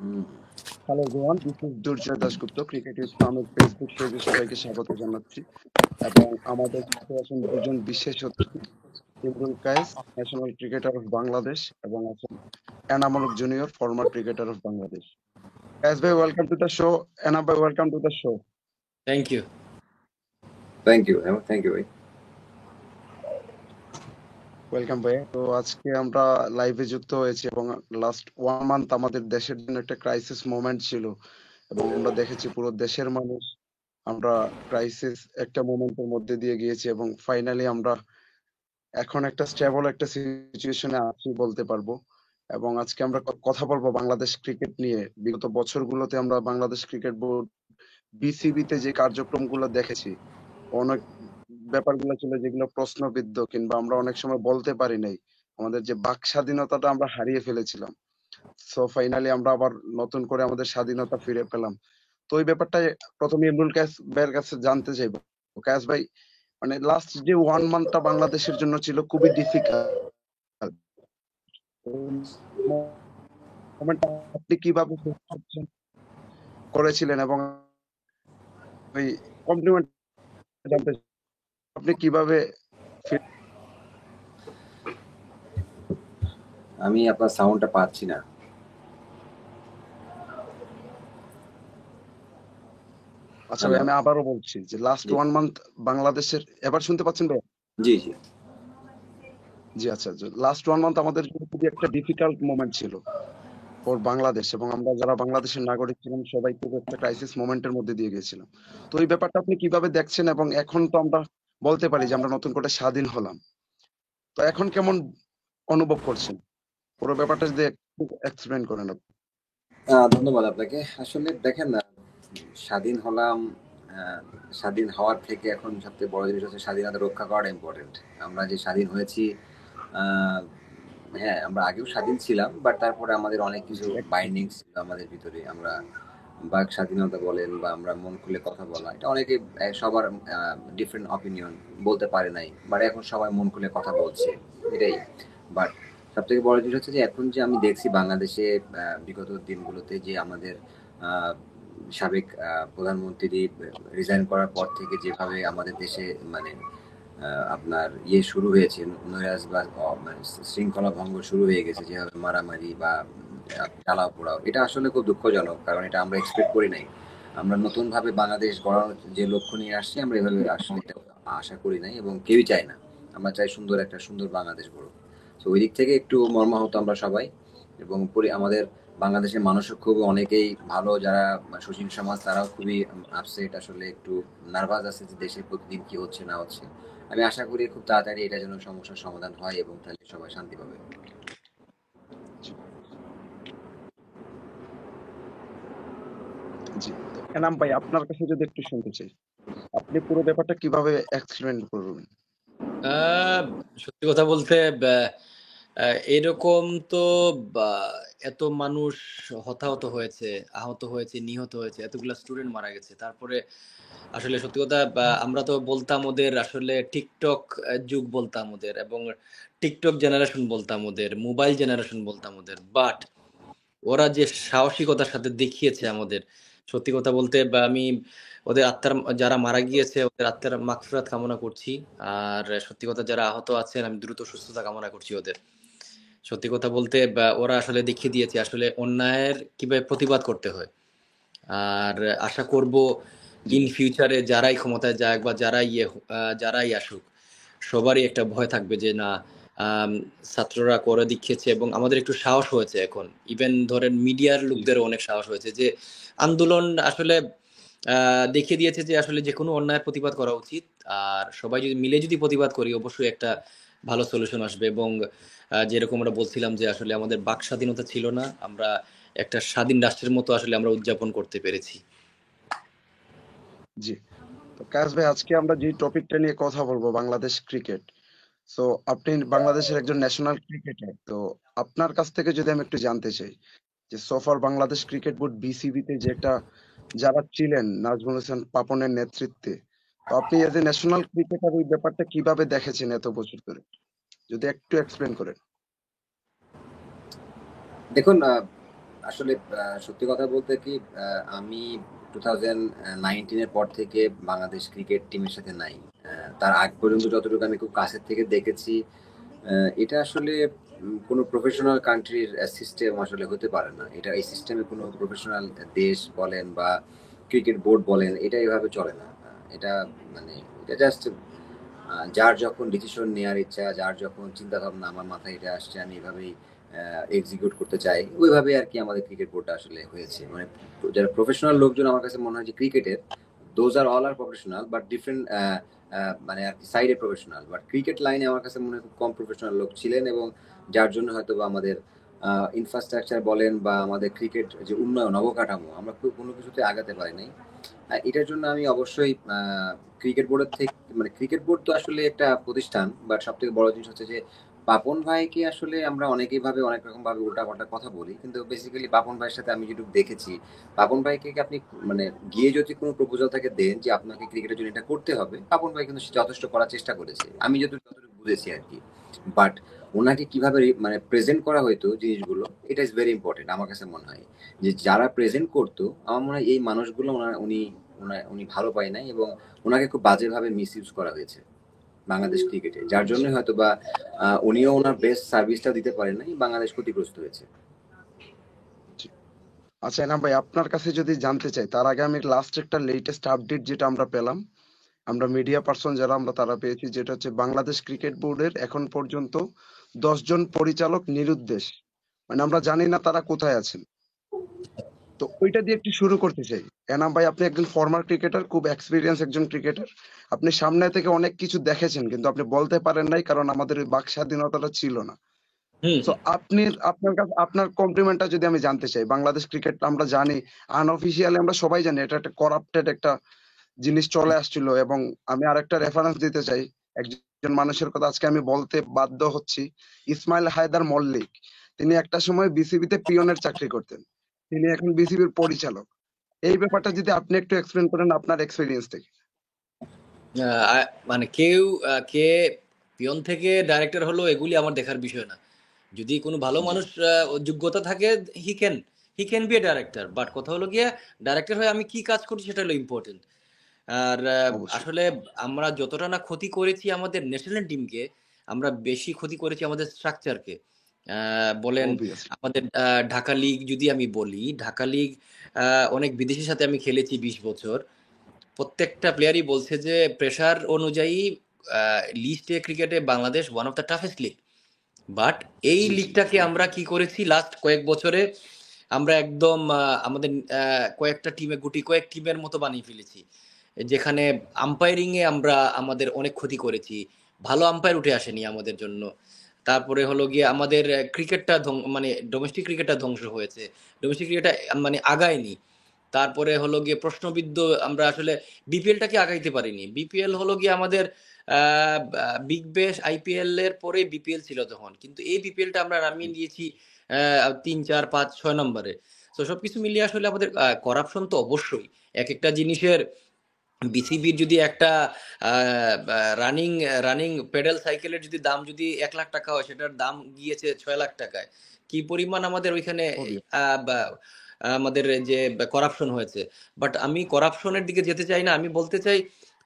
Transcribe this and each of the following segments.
Hmm. Hello everyone, this is Durjoy Dasgupta, cricket with ফার্মের Facebook পেজে সবাইকে স্বাগত জানাচ্ছি। এবং আমাদের সাথে আছেন দুজন বিশেষ অতিথি, Imrul Kayes, national cricketer of Bangladesh, এবং আছেন Enamul junior, former cricketer of Bangladesh. Kayes ভাই, welcome to the show. Enam ভাই, welcome to the show. Thank you. Thank you thank you ভাই। ওয়েলকাম ভাই। তো আজকে আমরা লাইভে যুক্ত হয়েছি এবং লাস্ট 1 মান্থ আমাদের দেশের জন্য একটা ক্রাইসিস মোমেন্ট ছিল এবং আমরা দেখেছি পুরো দেশের মানুষ আমরা ক্রাইসিস একটা মোমেন্টের মধ্যে দিয়ে গিয়েছি এবং ফাইনালি আমরা এখন একটা স্টেবল একটা সিচুয়েশনে আছি বলতে পারবো। এবং আজকে আমরা কথা বলবো বাংলাদেশ ক্রিকেট নিয়ে। বিগত বছরগুলোতে আমরা বাংলাদেশ ক্রিকেট বোর্ড বিসিবিতে যে কার্যক্রমগুলো দেখেছি, অনেক ব্যাপারগুলো ছিল যেগুলো প্রশ্নবিদ্ধ কিংবা আমরা অনেক সময় বলতে পারি নাই। আমাদের যে বাক স্বাধীনতাটা আমরা হারিয়ে ফেলেছিলাম। সো ফাইনালি আমরা আবার নতুন করে আমাদের স্বাধীনতা ফিরে পেলাম। তো ওই ব্যাপারটা প্রথমে ইমরুল কায়েস ভাইয়ের কাছে জানতে চাইবো। কায়েস ভাই, মানে লাস্ট যে 1 মান্থটা বাংলাদেশের জন্য ছিল খুবই ডিফিকাল্ট, আপনি কিভাবে করেছিলেন এবং ওই কমপ্লিমেন্ট জানতে চাই, আপনি কিভাবে আমি আপনার সাউন্ডটা পাচ্ছি না। আচ্ছা ভাই, আমি আবারও বলছি যে লাস্ট 1 মান্থ বাংলাদেশের, এবার শুনতে পাচ্ছেন ভাই? জি জি জি আচ্ছা, লাস্ট 1 মান্থ আমাদের জন্য খুবই একটা ডিফিকাল্ট মোমেন্ট ছিল ফর বাংলাদেশ, এবং আমরা যারা বাংলাদেশের নাগরিক ছিলাম সবাই খুব একটা ক্রাইসিস মোমেন্টের মধ্যে দিয়ে গিয়েছিলাম। তো এই ব্যাপারটা আপনি কিভাবে দেখছেন? এবং এখন তো আমরা বলতে পারি যে আমরা নতুন করে স্বাধীন হলাম, তো এখন কেমন অনুভব করছেন? পুরো ব্যাপারটা যদি একটু এক্সপ্লেন করেন আপনি। ধন্যবাদ আপনাকে। আসলে দেখেন না, স্বাধীন হলাম, স্বাধীন হওয়ার থেকে এখন সবথেকে বড় জিনিস হচ্ছে স্বাধীনতা রক্ষা করাটা ইম্পর্টেন্ট। আমরা যে স্বাধীন হয়েছি, হ্যাঁ আমরা আগেও স্বাধীন ছিলাম, বাট তারপরে আমাদের অনেক কিছু বাইন্ডিংস ছিল আমাদের ভিতরে। আমরা বাক স্বাধীনতা বলেন বা আমরা মন খুলে কথা বলা, এটা অনেকে সবার ডিফারেন্ট অপিনিয়ন, বলতে পারে নাই, বাট এখন সবাই মন খুলে কথা বলছে, এটাই। বাট সব থেকে বড় জিনিস হচ্ছে যে এখন যে আমি দেখছি বাংলাদেশে বিগত দিনগুলোতে যে আমাদের সাবেক প্রধানমন্ত্রী রিজাইন করার পর থেকে যেভাবে আমাদের দেশে মানে আপনার শুরু হয়েছে, নৈরাজ বা মানে শৃঙ্খলা ভঙ্গ শুরু হয়ে গেছে, যেভাবে মারামারি বা জ্বালাও পোড়াও, এটা আসলে খুব দুঃখজনক, কারণ এটা আমরা এক্সপেক্ট করি নাই। আমরা নতুনভাবে বাংলাদেশ গড়ানোর যে লক্ষ্য নিয়ে আসছি, আমরা এভাবে আসলে এটা আশা করি নাই এবং কেউই চায় না। আমরা চাই একটা সুন্দর বাংলাদেশ গড়ুক। তো ওই দিক থেকে একটু মর্মাহত আমরা সবাই। এবং আমাদের বাংলাদেশের মানুষও খুব অনেকেই ভালো, যারা সুশীল সমাজ, তারাও খুবই আপসেট, আসলে একটু নার্ভাস আছে যে দেশে প্রতিদিন কি হচ্ছে না হচ্ছে। আমি আশা করি খুব তাড়াতাড়ি এটা যেন সমস্যার সমাধান হয় এবং তাহলে সবাই শান্তি পাবে। জি, তো এনাম ভাই, আপনার কাছে যদি একটু শুনতে চাই, আপনি পুরো ব্যাপারটা কিভাবে এক্সপ্লেন করবেন? সত্যি কথা বলতে এরকম তো এত মানুষ হতাহত হয়েছে, আহত হয়েছে, নিহত হয়েছে, এতগুলা স্টুডেন্ট মারা গেছে। তারপরে আসলে সত্যি কথা, আমরা তো বলতাম ওদের আসলে টিকটক যুগ বলতাম ওদের, এবং টিকটক জেনারেশন বলতাম ওদের, মোবাইল জেনারেশন বলতাম ওদের। বাট ওরা যে সাহসিকতার সাথে দেখিয়েছে আমাদের, সত্যি কথা বলতে আমি ওদের আত্মার, যারা মারা গিয়েছে ওদের আত্মার মাগফিরাত কামনা করছি। আর সত্যি কথা, যারা আহত আছেন আমি দ্রুত সুস্থতা কামনা করছি ওদের। সত্যি কথা বলতে ওরা আসলে দেখিয়ে দিয়েছে আসলে অন্যায়ের কিভাবে প্রতিবাদ করতে হয়। আর আশা করব ইন ফিউচারে যারাই ক্ষমতায় যাক বা যারাই আসুক, সবারই একটা ভয় থাকবে যে না, ছাত্ররা করে দেখিয়েছে এবং আমাদের একটু সাহস হয়েছে এখন। ইভেন ধরেন মিডিয়ার লোকদেরও অনেক সাহস হয়েছে যে আন্দোলন আসলে দেখিয়ে দিয়েছে যে আসলে যে কোনো অন্যায়ের প্রতিবাদ করা উচিত। আর সবাই যদি মিলে যদি প্রতিবাদ করি, অবশ্যই একটা ভালো সলিউশন আসবে। এবং যেরকম আমরা বলছিলাম যে আসলে আমাদের বাক স্বাধীনতা ছিল না, আমরা একটা স্বাধীন রাষ্ট্রের মতো আসলে আমরা উদযাপন করতে পেরেছি। জি, তো কায়েস ভাই, আজকে আমরা যে টপিকটা নিয়ে কথা বলবো বাংলাদেশ ক্রিকেট। সো আপনি বাংলাদেশের একজন ন্যাশনাল ক্রিকেটার, তো আপনার কাছ থেকে যদি আমি একটু জানতে চাই যে সোফার বাংলাদেশ ক্রিকেট বোর্ড বিসিবিতে যে একটা যারা ছিলেন নাজমুল হোসেন পাপনের নেতৃত্বে, তো আপনি এজ এ ন্যাশনাল ক্রিকেটার এই ব্যাপারটা কিভাবে দেখেছেন এত বছর ধরে, যদি একটু এক্সপ্লেন করেন। দেখুন, আসলে সত্যি কথা বলতে কি, আমি 2019-এর পর থেকে বাংলাদেশ ক্রিকেট টিমের সাথে নাই। তার আগ পর্যন্ত যতটুকু আমি খুব কাছের থেকে দেখেছি, এটা আসলে কোনো প্রফেশনাল কান্ট্রির সিস্টেম আসলে হতে পারে না। এটা এই সিস্টেমে কোনো প্রফেশনাল দেশ বলেন বা ক্রিকেট বোর্ড বলেন, এটা এভাবে চলে না। এটা মানে এটা জাস্ট যার যখন ডিসিশন নেওয়ার ইচ্ছা, যার যখন চিন্তা ভাবনা আমার মাথায় এটা আসছে আমি এভাবেই এক্সিকিউট করতে চাই, ওইভাবে আর কি আমাদের ক্রিকেট বোর্ডটা আসলে হয়েছে। মানে যারা প্রফেশনাল লোকজন আমার কাছে মনে হয় যে ক্রিকেটের, those are all are professional but different, মানে আর কি সাইডে প্রফেশনাল, বাট ক্রিকেট লাইনে আমার কাছে মনে হয় খুব কম প্রফেশনাল লোক ছিলেন, এবং যার জন্য হয়তো বা আমাদের ইনফ্রাস্ট্রাকচার বলেন বা আমাদের ক্রিকেট যে উন্নয়ন অবকাঠামো আমরা কোনো কিছুতে আগাতে পারি নাই। এটার জন্য আমি অবশ্যই ক্রিকেট বোর্ডের থেকে, মানে ক্রিকেট বোর্ড তো আসলে একটা প্রতিষ্ঠান, বাট সব থেকে বড় জিনিস হচ্ছে যে পাপন ভাইকে আসলে আমরা অনেকেই ভাবে অনেক রকম ভাবে উল্টাপাল্টা কথা বলি, কিন্তু বেসিক্যালি পাপন ভাইয়ের সাথে আমি যেটুকু দেখেছি, পাপন ভাইকে কি আপনি মানে গিয়ে যদি কোনো প্রপোজাল থাকে দেন যে আপনাকে ক্রিকেটের জন্য এটা করতে হবে, পাপন ভাই কিন্তু সে যথেষ্ট করার চেষ্টা করেছে, আমি যতটুকু বুঝেছি আর কি। বাট ওনাকে কিভাবে মানে প্রেজেন্ট করা হইতো জিনিসগুলো, এটা ইজ ভেরি ইম্পর্টেন্ট আমার কাছে মনে হয়। যে যারা প্রেজেন্ট করতো, আমার মনে হয় এই মানুষগুলো উনি ভালো পায় নাই, এবং ওনাকে খুব বাজেভাবে মিস ইউজ করা হয়েছে বাংলাদেশ ক্রিকেটে, যার জন্য আচ্ছা হয়তো বা উনিও ওনার বেস্ট সার্ভিসটা দিতে পারেন নাই, বাংলাদেশ ক্ষতিগ্রস্ত হয়েছে। জি। আচ্ছা এনাম ভাই, আপনার কাছে যদি জানতে চাই তার আগে আমি লাস্ট একটা লেটেস্ট আপডেট যেটা আমরা পেলাম, আমরা মিডিয়া পার্সন যারা আমরা তারা পেয়েছি, যেটা হচ্ছে বাংলাদেশ ক্রিকেট বোর্ডের এখন পর্যন্ত 10 জন পরিচালক নিরুদ্দেশ। মানে আমরা জানি না তারা কোথায় আছেন। তো ওইটা দিয়ে একটু শুরু করতে চাই। এনাম ভাই, আপনি একজন ফর্মার ক্রিকেটার, খুব এক্সপিরিয়েন্স একজন ক্রিকেটার। আপনি সামনে থেকে অনেক কিছু দেখেছেন, কিন্তু আপনি বলতে পারেন নাই কারণ আমাদের ওই বাক স্বাধীনতাটা ছিল না। হুম তো আপনি, আপনার কাছে আপনার কমপ্লিমেন্টটা যদি আমি জানতে চাই, বাংলাদেশ ক্রিকেট আমরা জানি আনঅফিসিয়ালি আমরা সবাই জানি এটা একটা করাপ্টেড একটা জিনিস চলে আসছিল। এবং আমি আরেকটা রেফারেন্স দিতে চাই, একজন মানুষের কথা আজকে আমি বলতে বাধ্য হচ্ছি, ইসমাইল হায়দার মল্লিক। তিনি একটা সময় বিসিবিতে পিয়নের চাকরি করতেন, তিনি এখন বিসিবির পরিচালক। এই ব্যাপারটা যদি আপনি একটু এক্সপ্লেন করেন আপনার এক্সপিরিয়েন্স থেকে। মানে কেউ কে পিয়ন থেকে ডাইরেক্টর হলো এগুলি আমার দেখার বিষয় না। যদি কোনো ভালো জি, মানুষ যোগ্যতা থাকে, he can he can B A director, but কথা হলো গিয়ে ডাইরেক্টর হয়ে আমি কি কাজ করছি সেটা হলো ইম্পর্টেন্ট। আর অবশ্যই, আসলে আমরা যতটা না ক্ষতি করেছি আমাদের ন্যাশনাল টিমকে, আমরা বেশি ক্ষতি করেছি আমাদের স্ট্রাকচারকে। বলেন অবভিয়াসলি। আমাদের ঢাকা লিগ যদি আমি বলি, ঢাকা লিগ অনেক বিদেশের সাথে আমি খেলেছি 20 বছর। প্রত্যেকটা প্লেয়ারই বলছে যে প্রেসার অনুযায়ী লিস্টে ক্রিকেটে Bangladesh one of the toughest league. But এই জি, জি, লিগটাকে আমরা কি করেছি লাস্ট কয়েক বছরে, আমরা একদম আমাদের কয়েকটা টিমে গুটি কয়েক টিমের মতো বানিয়ে ফেলেছি, যেখানে আম্পায়ারিং এ আমরা আমাদের অনেক ক্ষতি করেছি। ভালো আম্পায়ার উঠে আসেনি আমাদের জন্য। তারপরে হলো গিয়ে আমাদের ক্রিকেটটা মানে ডোমেস্টিক ক্রিকেটটা ধ্বংস হয়েছে, ডোমেস্টিক ক্রিকেটটা মানে আগায়নি। তারপরে হলো গিয়ে প্রশ্নবিদ্ধ, আমরা আসলে বিপিএলটাকে আগাইতে পারিনি। বিপিএল হলো গিয়ে আমাদের বিগ ব্যাশ আইপিএল এর পরে বিপিএল ছিল তখন, কিন্তু এই বিপিএলটা আমরা নামিয়ে দিয়েছি 3, 4, 5, 6 নম্বরে। তো সবকিছু মিলিয়ে আসলে আমাদের করাপশন তো অবশ্যই এক একটা জিনিসের। বিসিবির যদি একটা রানিং রানিং পেডেল সাইকেলের যদি দাম যদি 1 লাখ টাকা হয়, সেটার দাম গিয়েছে 6 লাখ টাকায়। কি পরিমাণ আমাদের ওইখানে অবভিয়াসলি। আমাদের যে করাপশন হয়েছে। বাট আমি করাপশনের দিকে যেতে চাই না, আমি বলতে চাই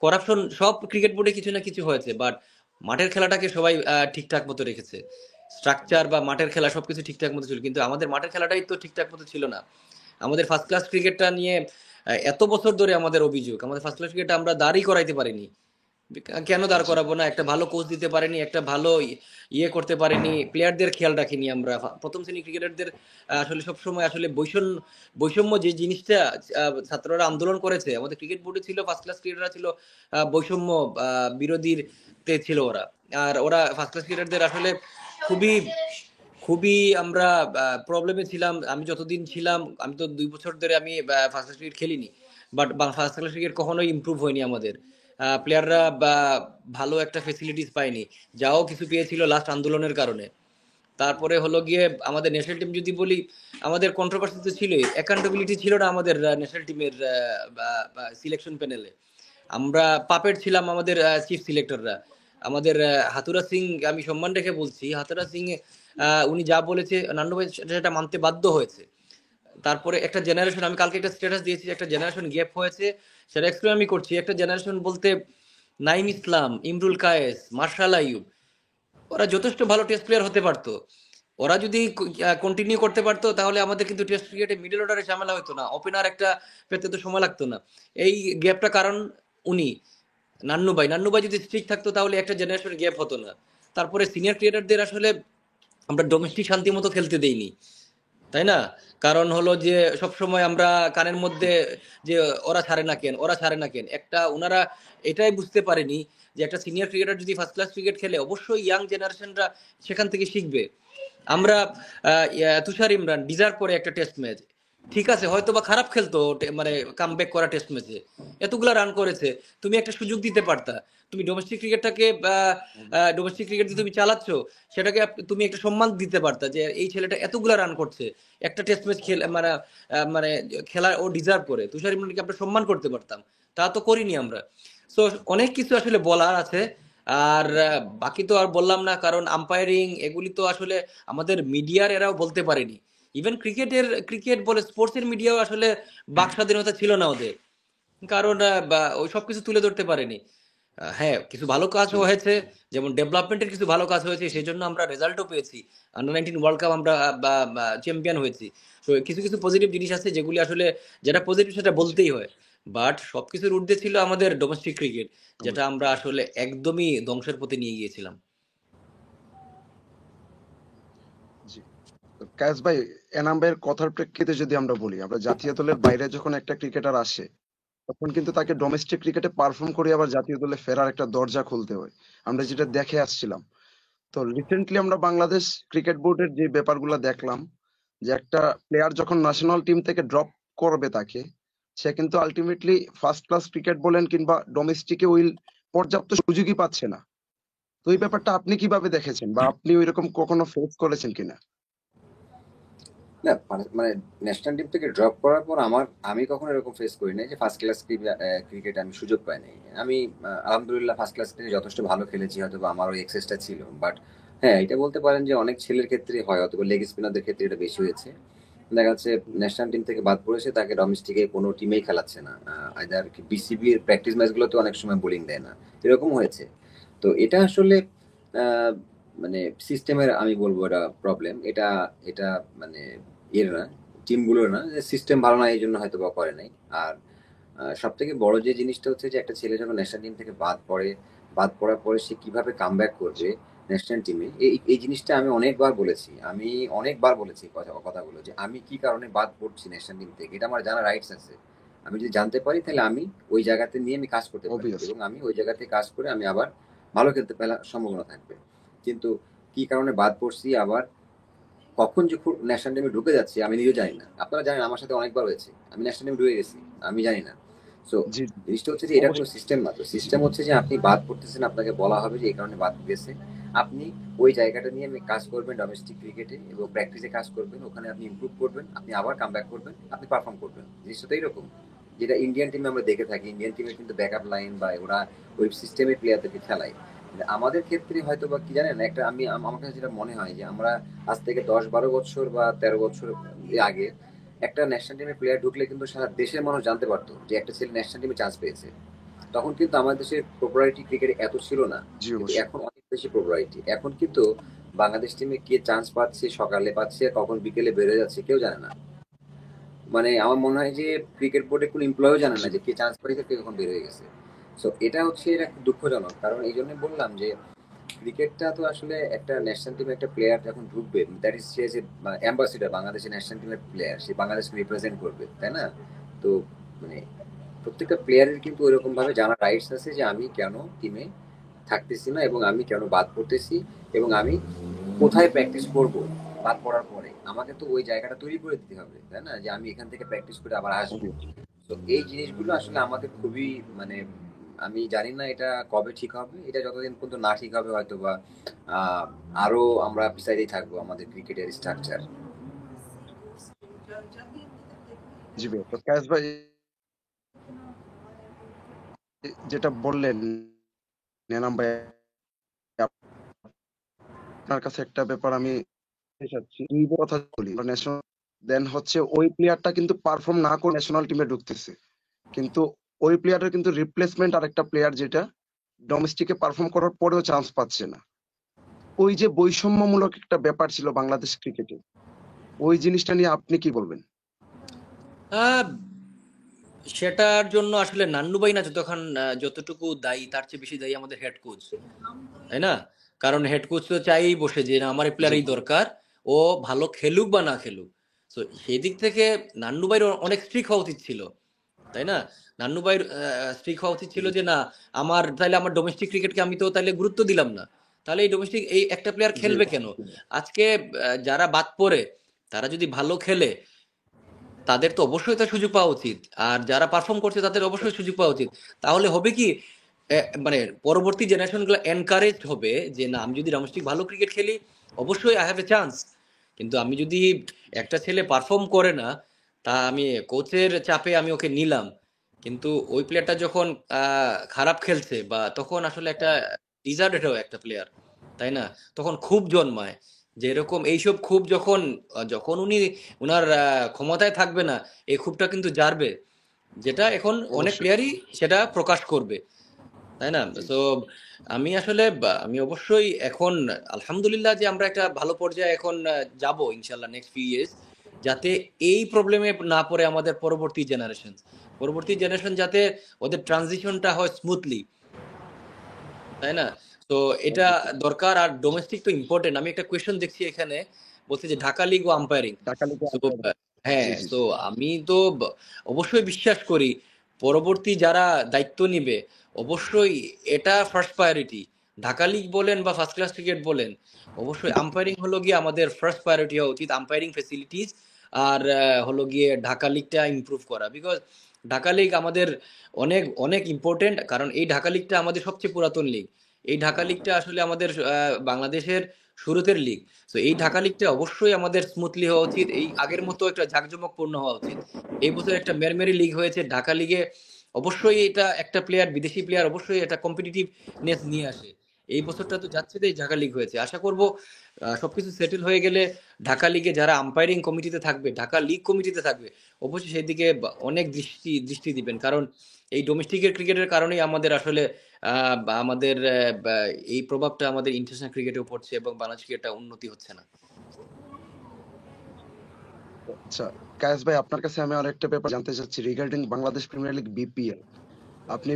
করাপশন সব ক্রিকেট বোর্ডে কিছু না কিছু হয়েছে, বাট মাঠের খেলাটাকে সবাই ঠিকঠাক মতো রেখেছে। স্ট্রাকচার বা মাঠের খেলা সবকিছু ঠিকঠাক মতো ছিল, কিন্তু আমাদের মাঠের খেলাটাই তো ঠিকঠাক মতো ছিল না। আমাদের ফার্স্ট ক্লাস ক্রিকেটটা নিয়ে এত বছর ধরে আমাদের অভিযোগ, আমাদের ফার্স্ট ক্লাস ক্রিকেট আমরা দাঁড়ই করাইতে পারিনি। কেন দাঁড় জি, করাবো না? একটা ভালো কোচ দিতে পারেনি, একটা ভালো ইয়ে করতে পারেনি, প্লেয়ারদের খেয়াল রাখিনি আমরা। প্রথম শ্রেণী ক্রিকেটারদের আসলে সবসময় আসলে বৈষম্য যে জিনিসটা ছাত্ররা আন্দোলন করেছে, আমাদের ক্রিকেট বোর্ডে ছিল ফার্স্ট ক্লাস ক্রিকেটাররা ছিল বৈষম্য বিরোধীর তে ছিল ওরা। আর ওরা ফার্স্ট ক্লাস ক্রিকেটারদের আসলে খুবই খুবই আমরা প্রবলেমে ছিলাম। আমি যতদিন ছিলাম, আমি তো 2 বছর ধরে আমি ফার্স্ট ক্লাস ক্রিকেট খেলিনি, বাট ফার্স্ট ক্লাস ক্রিকেট কখনোই ইমপ্রুভ হয়নি আমাদের। প্লেয়াররা বা ভালো একটা ফেসিলিটিস পায়নি, যাও কিছু পেয়েছিল লাস্ট আন্দোলনের কারণে। তারপরে হলো গিয়ে আমাদের ন্যাশনাল টিম যদি বলি, আমাদের কন্ট্রোভার্সি তো ছিলই, অ্যাকাউন্টেবিলিটি ছিল না আমাদের ন্যাশনাল টিমের সিলেকশন প্যানেলে। আমরা পাপেট ছিলাম আমাদের চিফ সিলেক্টররা। আমাদের হাতুরা সিং, আমি সম্মান রেখে বলছি, হাতুরা সিং উনি যা বলেছে নান্নু ভাই সেটা মানতে বাধ্য হয়েছে। তারপরে একটা জেনারেশন, আমি কালকে একটা স্ট্যাটাস দিয়েছি, একটা জেনারেশন গ্যাপ হয়েছে, সেটা এক্সপ্লেন আমি করছি। একটা জেনারেশন বলতে নাইম ইসলাম, ইমরুল কায়েস, মার্শাল আইয়ুব, ওরা যথেষ্ট ভালো টেস্ট প্লেয়ার হতে পারতো। ওরা যদি কন্টিনিউ করতে পারতো তাহলে আমাদের কিন্তু টেস্ট ক্রিকেটে মিডল অর্ডারে ঝামেলা হতো না, ওপেনার একটা পেতে তো সময় লাগতো না। এই গ্যাপটা কারণ উনি, নান্নু ভাই যদি ঠিক থাকতো তাহলে একটা জেনারেশন গ্যাপ হতো না। তারপরে সিনিয়র ক্রিকেটারদের আসলে আমরা ডোমেস্টিক শান্তি মতো খেলতে দেইনি, তাই না? কারণ হলো যে সব সময় আমরা কানের মধ্যে যে ওরা ছাড়ে না কেন, ওরা ছাড়ে না কেন, একটা ওনারা এটাই বুঝতে পারেনি যে একটা সিনিয়র ক্রিকেটার যদি ফার্স্ট ক্লাস ক্রিকেট খেলে অবশ্যই ইয়াং জেনারেশনরা সেখান থেকে শিখবে। আমরা তুষার ইমরান ডিজার্ভ করে একটা টেস্ট ম্যাচ, ঠিক আছে হয়তো বা খারাপ খেলতো মানে কামব্যাক করা টেস্ট ম্যাচে, এতগুলা রান করেছে, তুমি একটা সুযোগ দিতে পারতা। তুমি ডোমেস্টিক ক্রিকেটটাকে ডোমেস্টিক ক্রিকেট যে তুমি চালাচ্ছ সেটাকে তুমি একটা সম্মান দিতে পারতা যে এই ছেলেটা এতগুলা রান করছে, একটা টেস্ট ম্যাচ খেলে মানে মানে খেলা ও ডিজার্ভ করে, তুষার ইমরানকে আমরা সম্মান করতে পারতাম। তা তো করিনি আমরা। সো অনেক কিছু আসলে বলার আছে। আর বাকি তো আর বললাম না, কারণ আম্পায়ারিং এগুলি তো আসলে আমাদের মিডিয়ার এরাও বলতে পারেনি। ইভেন ক্রিকেট বলে স্পোর্টসের মিডিয়াও আসলে বাক স্বাধীনতা ছিল না ওদের, কারণ ওই সবকিছু তুলে ধরতে পারেনি। হ্যাঁ, কিছু ভালো কাজও জি হয়েছে, যেমন ডেভেলপমেন্টের কিছু ভালো কাজ হয়েছে, সেই জন্য আমরা রেজাল্টও পেয়েছি, আন্ডার 19 ওয়ার্ল্ড কাপ আমরা চ্যাম্পিয়ন হয়েছি। তো কিছু কিছু পজিটিভ জিনিস আছে যেগুলি আসলে, যেটা পজিটিভ সেটা জি বলতেই হয়। বাট সবকিছুর ঊর্ধ্বে ছিল আমাদের ডোমেস্টিক ক্রিকেট, যেটা অবশ্যই। আমরা আসলে একদমই ধ্বংসের পথে নিয়ে গিয়েছিলাম। জি তো কায়েস ভাই, এনাম ভাইয়ের কথার প্রেক্ষিতে যদি আমরা বলি, আমরা জাতীয় দলের বাইরে যখন একটা ক্রিকেটার আসে তখন কিন্তু তাকে ডোমেস্টিক ক্রিকেটে পারফর্ম করে আবার জাতীয় দলে ফেরার একটা দরজা খুলতে হয়, আমরা যেটা দেখে আসছিলাম। তো রিসেন্টলি আমরা বাংলাদেশ ক্রিকেট বোর্ডের যে ব্যাপারগুলো দেখলাম, যে একটা প্লেয়ার যখন ন্যাশনাল টিম থেকে ড্রপ করবে তাকে, সে কিন্তু আলটিমেটলি ফার্স্ট ক্লাস ক্রিকেট বলেন কিংবা ডোমেস্টিকে ওই পর্যাপ্ত সুযোগই পাচ্ছে না। তো এই ব্যাপারটা আপনি কিভাবে দেখেছেন, বা আপনি ওইরকম কখনো ফেস করেছেন কিনা? না মানে ন্যাশনাল টিম থেকে ড্রপ করার পর আমি কখনো এরকম ফেস করি নাই যে ফার্স্ট ক্লাস ক্রিকেট আমি সুযোগ পাই নাই। আমি আলহামদুলিল্লাহ ফার্স্ট ক্লাস থেকে যথেষ্ট ভালো খেলেছি, হয়তো বা আমার ওই এক্সেসটা ছিল। বাট হ্যাঁ, এটা বলতে পারেন যে অনেক ছেলের ক্ষেত্রে হয়, হয়তো লেগ স্পিনারদের ক্ষেত্রে এটা বেশি হয়েছে। দেখা যাচ্ছে ন্যাশনাল টিম থেকে বাদ পড়েছে, তাকে ডোমেস্টিকে কোনো টিমেই খেলাচ্ছে না, আইদার বিসিবি এর প্র্যাকটিস ম্যাচগুলোতে অনেক সময় বোলিং দেয় না, এরকম হয়েছে। তো এটা আসলে আহ, মানে সিস্টেমের, আমি বলবো এটা প্রবলেম। এটা এটা মানে এর না, টিমগুলোর না, সিস্টেম ভালো না এই জন্য হয়তো বা করে নাই। আর সব থেকে বড় যে জিনিসটা হচ্ছে যে একটা ছেলে যখন ন্যাশনাল টিম থেকে বাদ পড়ে, বাদ পড়ার পরে সে কিভাবে কামব্যাক করবে ন্যাশনাল টিমে, এই এই জিনিসটা আমি অনেকবার বলেছি কথাগুলো, যে আমি কি কারণে বাদ পড়ছি ন্যাশনাল টিম থেকে, এটা আমার জানা রাইটস আছে। আমি যদি জানতে পারি তাহলে আমি ওই জায়গাতে নিয়ে আমি কাজ করতে পারি, অবভিয়াস। এবং আমি ওই জায়গাতে কাজ করে আমি আবার ভালো খেলতে পারার সম্ভাবনা থাকবে। কিন্তু কি কারণে বাদ পড়ছি, আবার কখন যে ন্যাশনাল টিমে ঢুকে যাচ্ছি আমি নিজেও জানি না। আপনারা জানেন আমার সাথে অনেকবার হয়েছে আমি ন্যাশনাল টিমে ঢুকে গেছি, আমি জানি না। সো জি জি, জিনিসটা হচ্ছে যে এটা কোনো অবশ্যই। সিস্টেম না। তো সিস্টেম হচ্ছে যে আপনি বাদ পড়তেছেন, আপনাকে বলা হবে যে এই কারণে বাদ গেছে, আপনি ওই জায়গাটা নিয়ে আমি কাজ করবেন ডোমেস্টিক ক্রিকেটে, এবং প্র্যাকটিসে কাজ করবেন, ওখানে আপনি ইমপ্রুভ করবেন, আপনি আবার কাম ব্যাক করবেন, আপনি পারফর্ম করবেন। জিনিসটা তো এইরকম, যেটা ইন্ডিয়ান টিমে আমরা দেখে থাকি। ইন্ডিয়ান টিমে কিন্তু ব্যাকআপ লাইন বা ওরা ওই সিস্টেমের প্লেয়ারদেরকে খেলায়। কিন্তু আমাদের ক্ষেত্রে হয়তো বা কি জানেন, একটা আমার কাছে যেটা মনে হয় যে আমরা আজ থেকে 10-12 বছর বা 13 বছর আগে একটা ন্যাশনাল টিমের প্লেয়ার ঢুকলে কিন্তু সারা দেশের মানুষ জানতে পারতো যে একটা ছেলে ন্যাশনাল টিমে চান্স পেয়েছে। তখন কিন্তু আমাদের দেশের পপুলারিটি ক্রিকেটে এত ছিল না, জি কিন্তু অবশ্যই। এখন অনেক বেশি পপুলারিটি। এখন কিন্তু বাংলাদেশ টিমে কে চান্স পাচ্ছে, সকালে পাচ্ছে, কখন বিকেলে বেড়ে যাচ্ছে কেউ জানে না। মানে আমার মনে হয় যে ক্রিকেট বোর্ডে কোনো এমপ্লয়ও জানে না জি যে কে চান্স পাইছে, কে কখন বের হয়ে গেছে। সো এটা হচ্ছে এটা খুব দুঃখজনক। কারণ এই জন্য বললাম যে ক্রিকেটটা তো আসলে একটা ন্যাশনাল টিমে একটা প্লেয়ার যখন ঢুকবে, দ্যাট ইজ সে যে অ্যাম্বাসিডার, বাংলাদেশের ন্যাশনাল টিমের প্লেয়ার, সে বাংলাদেশকে রিপ্রেজেন্ট করবে, তাই না? তো মানে প্রত্যেকটা প্লেয়ারের কিন্তু ওইরকম ভাবে জানা রাইটস আছে যে আমি কেন টিমে থাকতেছি না, এবং আমি কেন বাদ পড়তেছি, এবং আমি কোথায় প্র্যাকটিস করব বাদ পড়ার পরে। আমাকে তো ওই জায়গাটা তৈরি করে দিতে হবে, তাই না, যে আমি এখান থেকে প্র্যাকটিস করে আবার আসবো। অবশ্যই। তো এই জিনিসগুলো আসলে আমাদের খুবই মানে, আমি জানি না এটা কবে ঠিক হবে। এটা যতদিন পর্যন্ত না ঠিক হবে হয়তো বা আহ, আরো আমরা পিছাইতেই থাকবো আমাদের ক্রিকেটের স্ট্রাকচার। জি ভাই, তো কায়েস ভাই যেটা বললেন, এনাম ভাই, আপনার কাছে একটা ব্যাপার আমি চাচ্ছি, দুই কথা বলি। ন্যাশনাল দেন হচ্ছে ওই প্লেয়ারটা কিন্তু পারফর্ম না করে ন্যাশনাল টিমে ঢুকতেছে, কিন্তু ওই প্লেয়ারের কিন্তু রিপ্লেসমেন্ট আরেকটা প্লেয়ার যেটা ডোমেস্টিকে পারফর্ম করার পরেও চান্স পাচ্ছে না। ওই যে বৈষম্যমূলক একটা ব্যাপার ছিল বাংলাদেশ ক্রিকেটে, ওই জিনিসটা নিয়ে আপনি কি বলবেন? আহ, সেটার জন্য আসলে নান্নু ভাই না যতটুকু দায়ী তার চেয়ে বেশি দায়ী আমাদের হেড কোচ, তাই না? কারণ হেড কোচ তো চাই বসে যে না আমার এই জি প্লেয়ারই দরকার, ও ভালো খেলুক বা না খেলুক। তো সেই দিক থেকে নান্নু ভাইয়ের অনেক স্ট্রিক্ট হওয়া উচিত ছিল, তাই না? নান্নু ভাইয়ের স্ট্রিক্ট হওয়া উচিত ছিল জি যে না আমার ডোমেস্টিক ক্রিকেটকে আমি তো তাহলে গুরুত্ব দিলাম না, তাহলে এই একটা প্লেয়ার জি খেলবে কেন? আজকে যারা বাদ পড়ে তারা যদি ভালো খেলে তাদের তো অবশ্যই তার সুযোগ পাওয়া উচিত, আর যারা পারফর্ম করছে তাদের অবশ্যই সুযোগ পাওয়া উচিত। তাহলে হবে কি, মানে পরবর্তী জেনারেশন গুলো এনকারেজ হবে যে না আমি যদি ডোমেস্টিক ভালো ক্রিকেট খেলি অবশ্যই আই হ্যাভ এ চান্স। কিন্তু আমি যদি একটা ছেলে পারফর্ম করে না, তা আমি কোচের চাপে আমি ওকে নিলাম, কিন্তু ওই প্লেয়ারটা যখন খারাপ খেলছে বা তখন আসলে একটা ডিজার্ভেড একটা প্লেয়ার, তাই না? তখন খুব জন্মায়, যে এরকম এইসব খুব যখন যখন উনার ক্ষমতায় থাকবে না, এই ক্ষোভটা কিন্তু জারবে, যেটা এখন অনেক অবশ্যই। প্লেয়ারই সেটা প্রকাশ করবে, তাই না? জি তো আমি আসলে আমি অবশ্যই এখন আলহামদুলিল্লাহ যে আমরা একটা ভালো পর্যায়ে এখন যাব ইনশাল্লাহ নেক্সট ফিউ ইয়ার্স, যাতে এই প্রবলেমে না পড়ে আমাদের পরবর্তী জেনারেশন যাতে ওদের ট্রানজিশনটা হয় স্মুথলি, তাই না? তো এটা অবশ্যই। দরকার। আর ডোমেস্টিক তো ইম্পর্টেন্ট। আমি একটা কোয়েশ্চেন দেখছি এখানে, বলছে যে ঢাকা লিগ ও আম্পায়ারিং। টাকা লিগে সো আম্পায়ার। হ্যাঁ, জি জি তো জি আমি তো অবশ্যই বিশ্বাস করি পরবর্তী যারা দায়িত্ব নিবে অবশ্যই এটা ফার্স্ট প্রায়োরিটি। ঢাকা লিগ বলেন বা ফার্স্ট ক্লাস ক্রিকেট বলেন, অবশ্যই আম্পায়ারিং হলো গিয়ে আমাদের ফার্স্ট প্রায়োরিটি হওয়া উচিত, আম্পায়ারিং ফেসিলিটিস। আর হলো গিয়ে ঢাকা লিগটা ইমপ্রুভ করা, বিকজ ঢাকা লিগ আমাদের অনেক অনেক ইম্পর্টেন্ট, কারণ এই ঢাকা লিগটা আমাদের সবচেয়ে পুরাতন লিগ। এই ঢাকা লিগটা আসলে আমাদের বাংলাদেশের শুরুতের লিগ। তো এই ঢাকা লিগটা অবশ্যই আমাদের স্মুথলি হওয়া উচিত, এই আগের মতো একটা জাঁকজমকপূর্ণ হওয়া উচিত। এই বছর একটা মেরমেরি লিগ হয়েছে ঢাকা লিগে, অবশ্যই এটা একটা প্লেয়ার, বিদেশি প্লেয়ার অবশ্যই একটা কম্পিটিটিভনেস নিয়ে আসে। এই বছরটা তো যাচ্ছে তাই ঢাকা লিগ হয়েছে, আশা করব সবকিছু সেটেল হয়ে গেলে ঢাকা লিগে যারা আম্পায়ারিং কমিটিতে থাকবে, ঢাকা লিগ কমিটিতে থাকবে, অবশ্যই সেই দিকে অনেক দৃষ্টি দৃষ্টি দিবেন। কারণ এই ডোমেস্টিকের ক্রিকেটের কারণেই আমাদের আসলে আমাদের এই প্রভাবটা আমাদের ইন্টারন্যাশনাল ক্রিকেটেও পড়ছে এবং বাংলাদেশ ক্রিকেটটা উন্নতি হচ্ছে না। আচ্ছা, কায়েস ভাই আপনার কাছে আমি আরেকটা ব্যাপার জানতে চাচ্ছি regarding Bangladesh premier league BPL. আপনি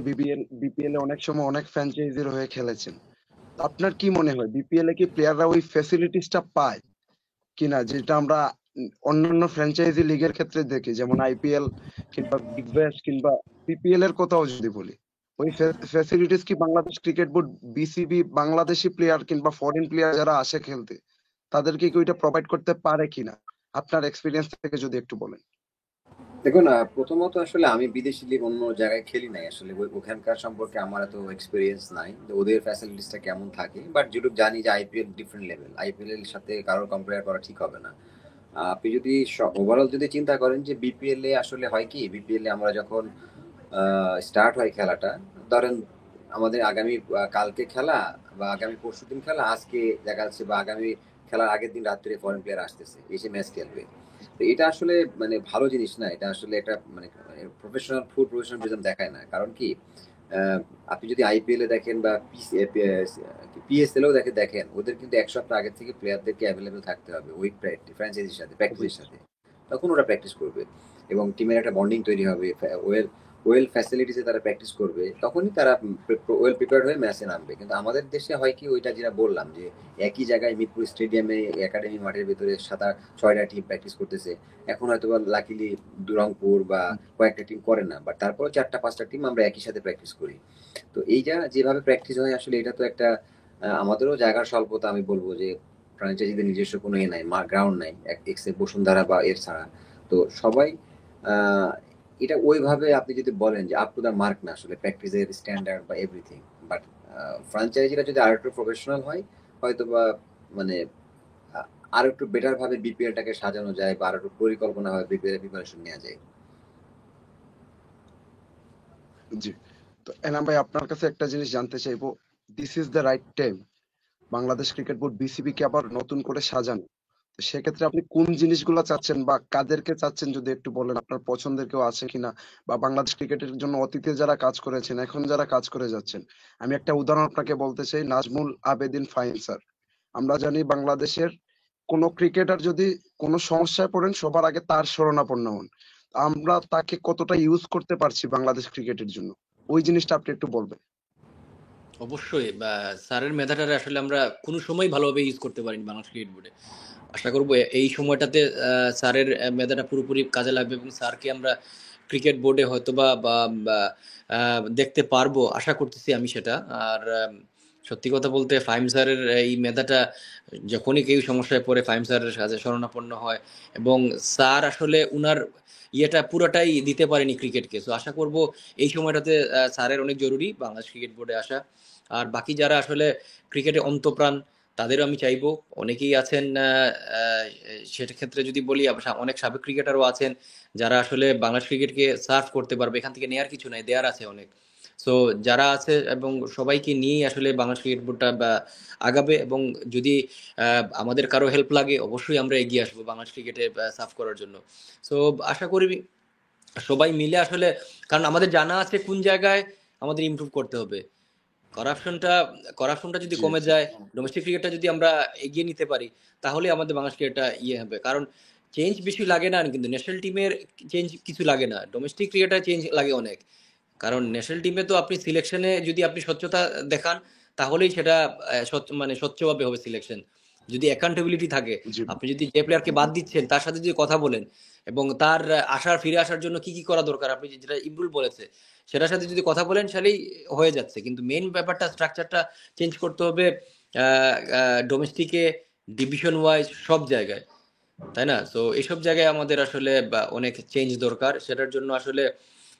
বিপিএল এ অনেক সময় অনেক ফ্র্যাঞ্চাইজির হয়ে খেলেছেন। তো আপনার কি মনে হয় বিপিএল এ কি প্লেয়াররা ওই ফ্যাসিলিটিসটা পায় কিনা, যেটা আমরা অন্যান্য ফ্র্যাঞ্চাইজি লিগের ক্ষেত্রে দেখি, যেমন আইপিএল কিংবা বিগ ব্যাশ কিংবা বিপিএল এর কথাও যদি বলি, ওই ফ্যাসিলিটিস কি Bangladesh cricket board, BCB, Bangladeshi player কিংবা ফরেন প্লেয়ার যারা আসে খেলতে তাদেরকে কি ওইটা প্রোভাইড করতে পারে কিনা? আপনার এক্সপিরিয়েন্স থেকে যদি একটু বলেন। দেখুন, প্রথমত আসলে আমি বিদেশি লিগ অন্য জায়গায় খেলি নাই, আসলে ওখানকার সম্পর্কে আমার এত এক্সপিরিয়েন্স নাই যে ওদের ফ্যাসিলিটিসটা কেমন থাকে। বাট যেটুকু জানি যে আইপিএল ডিফারেন্ট লেভেল, আইপিএল এর সাথে কারোর কম্পেয়ার করা ঠিক হবে না। আপনি যদি ওভারঅল যদি চিন্তা করেন যে বিপিএল এ আসলে হয় কি, বিপিএল এ আমরা যখন স্টার্ট হয় খেলাটা, ধরেন আমাদের আগামী কালকে খেলা বা আগামী পরশুদিন খেলা, আজকে দেখা যাচ্ছে বা আগামী খেলার আগের দিন রাত্রে ফরেন প্লেয়ার আসতেছে, এসে ম্যাচ খেলবে। তো এটা আসলে মানে ভালো জিনিস না, এটা আসলে একটা মানে প্রফেশনালিজম দেখায় না। কারণ কি, আপনি যদি আইপিএল এ দেখেন বা পিএসএল এও দেখেন, ওদের কিন্তু এক সপ্তাহ আগে থেকে প্লেয়ারদেরকে অ্যাভেলেবেল থাকতে হবে ওই ফ্র্যাঞ্চাইজির সাথে, জি প্র্যাকটিসের সাথে। তখন ওরা প্র্যাকটিস করবে এবং টিমের একটা বন্ডিং তৈরি হবে, ওয়েল ওয়েল ফ্যাসিলিটিসে তারা প্র্যাকটিস করবে, তখনই তারা ওয়েল প্রিপেয়ার্ড হয়ে ম্যাচে নামবে। কিন্তু আমাদের দেশে হয় কি, ওইটা যেটা বললাম যে একই জায়গায় মিরপুর স্টেডিয়ামে একাডেমি মাঠের ভিতরে 6টা টিম প্র্যাকটিস করতেছে। এখন হয়তো বা লাকিলি রংপুর বা কয়েকটা টিম করে না, বাট তারপরে 4টা 5টা টিম আমরা একই সাথে প্র্যাকটিস করি। তো এইটা যেভাবে প্র্যাকটিস হয় আসলে, এটা তো একটা আমাদেরও জায়গার স্বল্পতা। আমি বলবো যে ফ্র্যাঞ্চাইজিদের নিজস্ব কোনো নাই, গ্রাউন্ড নাই এক্সেপ্ট বসুন্ধরা বা এর ছাড়া। তো সবাই আহ, এটা ওইভাবে আপনি যদি বলেন যে আপ টু দা মার্ক না, আসলে প্র্যাকটিসের স্ট্যান্ডার্ড বা এভরিথিং। বাট ফ্র্যাঞ্চাইজিরা যদি আর একটু প্রফেশনাল হয়, হয়তো বা মানে আর একটু বেটার ভাবে বিপিএলটাকে সাজানো যায় বা আর একটু পরিকল্পনা হয় বিপিএল প্রিপারেশন নেওয়া যায়। জি। তো এনাম ভাই আপনার কাছে একটা জিনিস জানতে চাইবো, this is the right time Bangladesh cricket board BCB কে আবার নতুন করে সাজানো। তো সেক্ষেত্রে আপনি কোন জিনিসগুলো চাচ্ছেন বা কাদেরকে চাচ্ছেন যদি একটু বলেন, আপনার পছন্দের কেউ আছে কিনা, বা বাংলাদেশ ক্রিকেটের জন্য অতীতে যারা কাজ করেছেন এখন যারা কাজ করে যাচ্ছেন। আমি একটা উদাহরণ আপনাকে বলতে চাই, নাজমুল আবেদিন ফাহিম স্যার। আমরা জানি বাংলাদেশের কোন ক্রিকেটার যদি কোনো সমস্যায় পড়েন সবার আগে তার শরণাপন্ন হন। আমরা তাকে কতটা ইউজ করতে পারছি বাংলাদেশ ক্রিকেটের জন্য, ওই জিনিসটা আপনি একটু বলবেন। অবশ্যই স্যারের মেধাটারে আসলে আমরা কোনো সময় ভালোভাবে ইউজ করতে পারিনি বাংলাদেশ ক্রিকেট বোর্ডে। আশা করব এই সময়টাতে স্যারের মেধাটা পুরোপুরি কাজে লাগবে এবং স্যারকে আমরা ক্রিকেট বোর্ডে হয়তো বা দেখতে পারবো, আশা করতেছি আমি সেটা। আর সত্যি কথা বলতে ফাহিম স্যারের এই মেধাটা, যখনই কেউ সমস্যায় পড়ে ফাহিম স্যারের কাছে শরণাপন্ন হয় এবং স্যার আসলে উনার ইয়েটা পুরোটাই দিতে পারেনি ক্রিকেটকে। সো আশা করব এই সময়টাতে স্যারের অনেক জরুরি বাংলাদেশ ক্রিকেট বোর্ডে আসা। আর বাকি যারা আসলে ক্রিকেটে অন্তপ্রাণ তাদেরও আমি চাইবো। অনেকেই আছেন, সেটা ক্ষেত্রে যদি বলি অনেক সাবেক ক্রিকেটারও আছেন যারা আসলে বাংলাদেশ ক্রিকেটকে সার্ভ করতে পারবে, এখান থেকে নেয়ার কিছু নাই, দেয়ার আছে অনেক। সো যারা আছে এবং সবাইকে নিয়েই আসলে বাংলাদেশ ক্রিকেট বোর্ডটা আগাবে। এবং যদি আমাদের কারো হেল্প লাগে অবশ্যই আমরা এগিয়ে আসবো বাংলাদেশ ক্রিকেটে সার্ভ করার জন্য। সো আশা করি সবাই মিলে আসলে, কারণ আমাদের জানা আছে কোন জায়গায় আমাদের ইমপ্রুভ করতে হবে। করাপশনটা করাপশনটা যদি জি কমে জি যায়, ডোমেস্টিক ক্রিকেটটা যদি আমরা এগিয়ে নিতে পারি, তাহলে আমাদের বাংলাদেশ ক্রিকেটটা ইয়ে হবে। কারণ চেঞ্জ বেশি লাগে না, কিন্তু ন্যাশনাল টিমের চেঞ্জ কিছু লাগে না, ডোমেস্টিক ক্রিকেটার চেঞ্জ লাগে অনেক। কারণ ন্যাশনাল টিমে তো আপনি সিলেকশনে যদি আপনি স্বচ্ছতা দেখান, তাহলেই সেটা মানে স্বচ্ছভাবে হবে সিলেকশন। যদি অ্যাকাউন্টেবিলিটি থাকে, জি আপনি যদি যে প্লেয়ারকে বাদ দিচ্ছেন তার সাথে যদি কথা বলেন এবং তার ফিরে আসার জন্য কি কি করা দরকার, আপনি যেটা ইমরুল বলেছে সেটার সাথে যদি কথা বলেন তাহলেই হয়ে যাচ্ছে। কিন্তু মেইন ব্যাপারটা স্ট্রাকচারটা চেঞ্জ করতে হবে ডোমেস্টিকে, ডিভিশন ওয়াইজ সব জায়গায়, তাই না? তো এইসব জায়গায় আমাদের আসলে অনেক চেঞ্জ দরকার। সেটার জন্য আসলে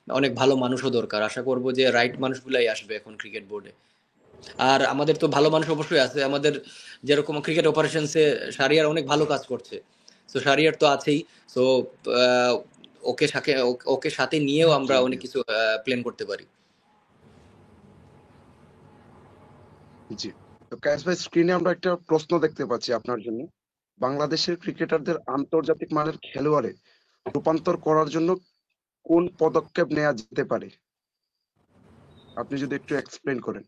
অনেক ভালো মানুষও দরকার। আশা করব যে রাইট মানুষগুলাই আসবে এখন ক্রিকেট বোর্ডে। আর আমাদের তো ভালো মানুষ অবশ্যই আছে আমাদের, যেরকম ক্রিকেট অপারেশনসে শারিয়ার অনেক ভালো কাজ করছে। তো শারিয়ার তো আছেই। তো ওকে সাথে নিয়েও আমরা জি জি অনেক কিছু প্ল্যান করতে পারি। জি। তো কায়েস ভাই, স্ক্রিনে আমরা একটা প্রশ্ন দেখতে পাচ্ছি আপনার জন্য। বাংলাদেশের ক্রিকেটারদের আন্তর্জাতিক মানের খেলোয়াড়ে রূপান্তর করার জন্য কোন পদক্ষেপ নেওয়া যেতে পারে? আপনি যদি একটু এক্সপ্লেন করেন।